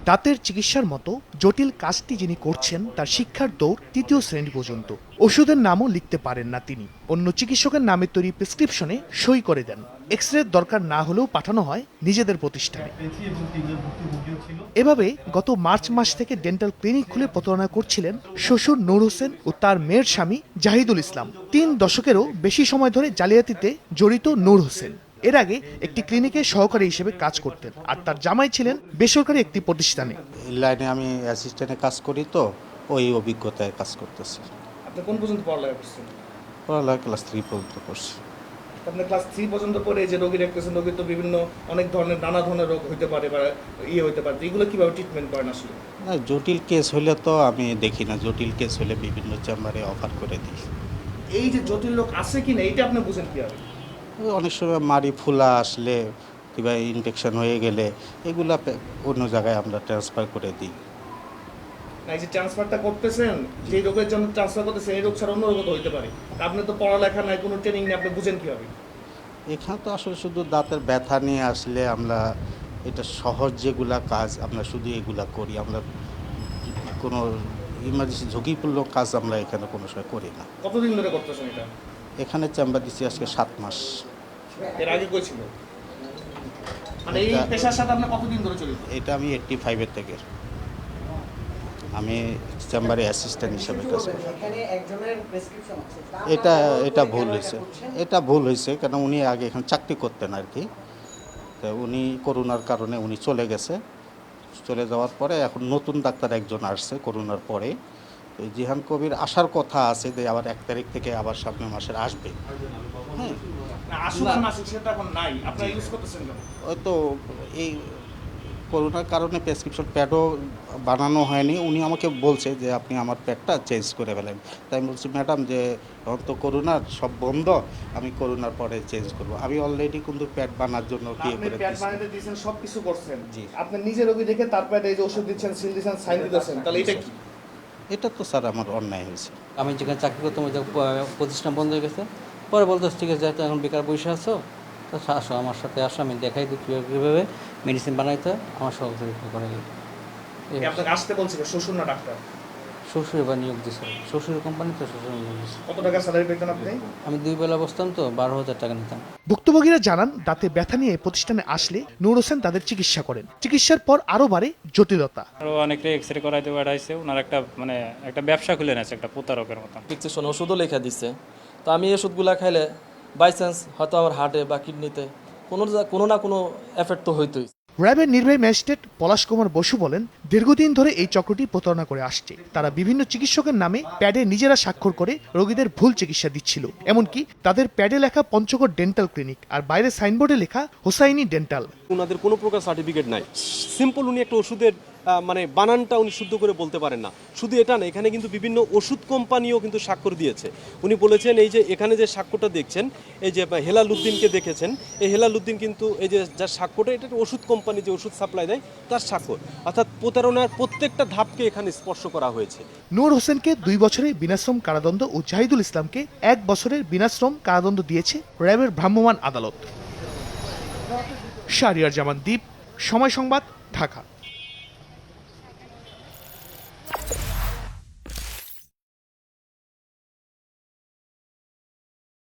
দাঁতের চিকিৎসার মতো জটিল কাজটি যিনি করছেন তার শিক্ষার দৌড় তৃতীয় শ্রেণী পর্যন্ত। ওষুধের নামও লিখতে পারেন না তিনি, অন্য চিকিৎসকের নামে তৈরি প্রেসক্রিপশনে সই করে দেন। এক্স রে দরকার না হলেও পাঠানো হয় নিজেদের প্রতিষ্ঠানে। এভাবে গত মার্চ মাস থেকে ডেন্টাল ক্লিনিক খুলে প্রতারণা করছিলেন শ্বশুর নূর হোসেন ও তার মেয়ের স্বামী জাহিদুল ইসলাম। 3 দশকেরও বেশি সময় ধরে জালিয়াতিতে জড়িত নূর হোসেন। এর আগে একটি ক্লিনিকে সহকারী হিসেবে কাজ করতেন, আর তার জামাই ছিলেন বেসরকারি একটি প্রতিষ্ঠানে। লাইনে আমি অ্যাসিস্ট্যান্টে কাজ করি, তো ওই অভিজ্ঞতায় কাজ করতেছি। আপনি কোন পর্যন্ত পড়ালেখা করছেন? পড়ালেখা ক্লাস 3 পর্যন্ত করছি। আপনি ক্লাস 3 পর্যন্ত পড়ে যে রোগী দেখতেছেন, রোগী তো বিভিন্ন অনেক ধরনের নানা ধরনের রোগ হতে পারে বা হতে পারে, এগুলো কিভাবে ট্রিটমেন্ট করেন আসলে? না, জটিল কেস হলে তো আমি দেখি না, জটিল কেস হলে বিভিন্ন চেম্বারে অফার করে দিই। এই যে জটিল রোগ আছে কিনা এইটা আপনি বুঝেন কিভাবে? অনেক সময় মাড়ি ফুলা আসলে কিংবা ইনফেকশন হয়ে গেলে এগুলা অন্য জায়গায় আমরা ট্রান্সফার করে দিই। এই যে ট্রান্সফারটা করতেছেন, যে রোগের জন্য ট্রান্সফার করতেছেন এই রোগ ছাড়া অন্য রোগও তো হতে পারে। আপনি তো পড়ালেখা নাই, কোনো ট্রেনিং নেই, আপনি বুঝেন কিভাবে? এখানে তো আসলে শুধু দাঁতের ব্যথা নিয়ে আসলে আমরা এটা সহজ যেগুলা কাজ আমরা শুধু এগুলা করি। আমরা কোনো ইমার্জেন্সি ঝুঁকিপূর্ণ কাজ আমরা এখানে কোনো সময় করি না। কতদিন ধরে করতেছেন এটা? এখানে চেম্বার দিচ্ছি আজকে 7 মাস। এর আগে কই ছিল? মানে এই পেশার সাথে আপনি কতদিন ধরে জড়িত? এটা আমি 85 এর থেকে আমি চেম্বারে অ্যাসিস্ট্যান্ট হিসেবে কাজ করি। এটা ভুল হয়েছে কেন উনি আগে এখানে চাকরি করতেন আর কি। তো উনি করোনার কারণে উনি চলে গেছে। চলে যাওয়ার পরে এখন নতুন ডাক্তার একজন আসছে করোনার পরে। তো জিহান কবির আসার কথা আছে যে আবার 1 তারিখ থেকে আবার সামনের মাসের আসবে। হ্যাঁ, আসলে মাসিক সেটা এখন নাই, আপনি ইউজ করতেছেন কেন? ওই তো এই করোনার কারণে প্রেসক্রিপশন প্যাডও বানানো হয়নি। উনি আমাকে বলছে যে আপনি আমার প্যাডটা চেঞ্জ করে ফেলেন। তাই আমি বলছি ম্যাডাম যে এখন তো করোনার সব বন্ধ, আমি করোনার পরে চেঞ্জ করব। আমি অলরেডি কিন্তু প্যাড বানার জন্য দিয়ে করে প্যাড বানাতে দিয়েছেন, সব কিছু করছেন। জি। আপনি নিজে রোগী দেখে তারপরে এই যে ওষুধ দিচ্ছেন, সিল দিচ্ছেন, সাইন দিতেছেন, তাহলে এটা কি? এটা তো স্যার আমার অন্যায় হয়েছে। আমি যেখানে চাকরি করতাম ওই প্রতিষ্ঠান বন্ধ হয়ে গেছে। পরে বলতো ঠিক আছে, তো এখন বেকার বসে আছো, তো আসো আমার সাথে আসো, আমি দেখাই দিই কীভাবে মেডিসিন বানাইতে হয়, আমার সহযোগিতা করে। আপনাকে আসতে বলছিল শ্বশুর না ডাক্তার? শ্বশুর এবার নিয়োগ দিয়েছিল, শ্বশুরের কোম্পানিতে শ্বশুর নিয়োগ দিয়েছিল। কত টাকা স্যালারি পেতেন আপনি? আমি 2 বেলা বসতাম, তো 12,000 টাকা নিতাম। ভুক্তভোগীরা জানান, দাঁতে ব্যথা নিয়ে প্রতিষ্ঠানে আসলে নূর হোসেন তাদের চিকিৎসা করেন। চিকিৎসার পর আরও বাড়ে জটিলতা। আরও অনেকটা এক্সরে করাইতে পাঠাইছে। ওনার একটা ব্যবসা খুলে নিয়েছে, একটা প্রতারকের মতন। প্রেসক্রিপশন ওষুধও লেখা দিচ্ছে। তো আমি এই ওষুধগুলো খাইলে বাই চান্স হয়তো আমার হার্টে বা কিডনিতে কোনো না কোনো এফেক্ট তো হইতোই। র্যাবের নির্বাহী ম্যাজিস্ট্রেট পলাশ কুমার বসু বলেন, দীর্ঘদিন ধরে এই চক্রটি প্রতারণা করে আসছে। তারা বিভিন্ন চিকিৎসকের নামে প্যাডে নিজেরা স্বাক্ষর করে রোগীদের ভুল চিকিৎসা দিচ্ছিল। এমনকি তাদের প্যাডে লেখা পঞ্চগড় ডেন্টাল ক্লিনিক আর বাইরে সাইনবোর্ডে লেখা হোসাইনি ডেন্টাল। ওনাদের কোনো প্রকার সার্টিফিকেট নাই। সিম্পল উনি একটা ওষুধের বানানটা উনি শুদ্ধ করে বলতে পারেন না। শুধু এটা না, এখানে কিন্তু বিভিন্ন ওষুধ কোম্পানিও কিন্তু স্বাক্ষর দিয়েছে। উনি বলেছেন এই যে এখানে যে স্বাক্ষরটা দেখছেন, এই যে হেলাল উদ্দিনকে দেখেছেন, এই হেলাল উদ্দিন কিন্তু এই যে যার স্বাক্ষরটা, এটা ওষুধ কোম্পানি যে ওষুধ সাপ্লাই দেয় তার স্বাক্ষর। অর্থাৎ প্রতারণার প্রত্যেকটা ধাপকে এখানে স্পর্শ করা হয়েছে। নূর হোসেনকে 2 বছরের বিনাশ্রম কারাদণ্ড ও জাহিদুল ইসলামকে 1 বছরের বিনাশ্রম কারাদণ্ড দিয়েছে র্যাবের ভ্রাম্যমাণ আদালত। শাহরিয়ার জামান দ্বীপ, সময় সংবাদ, ঢাকা।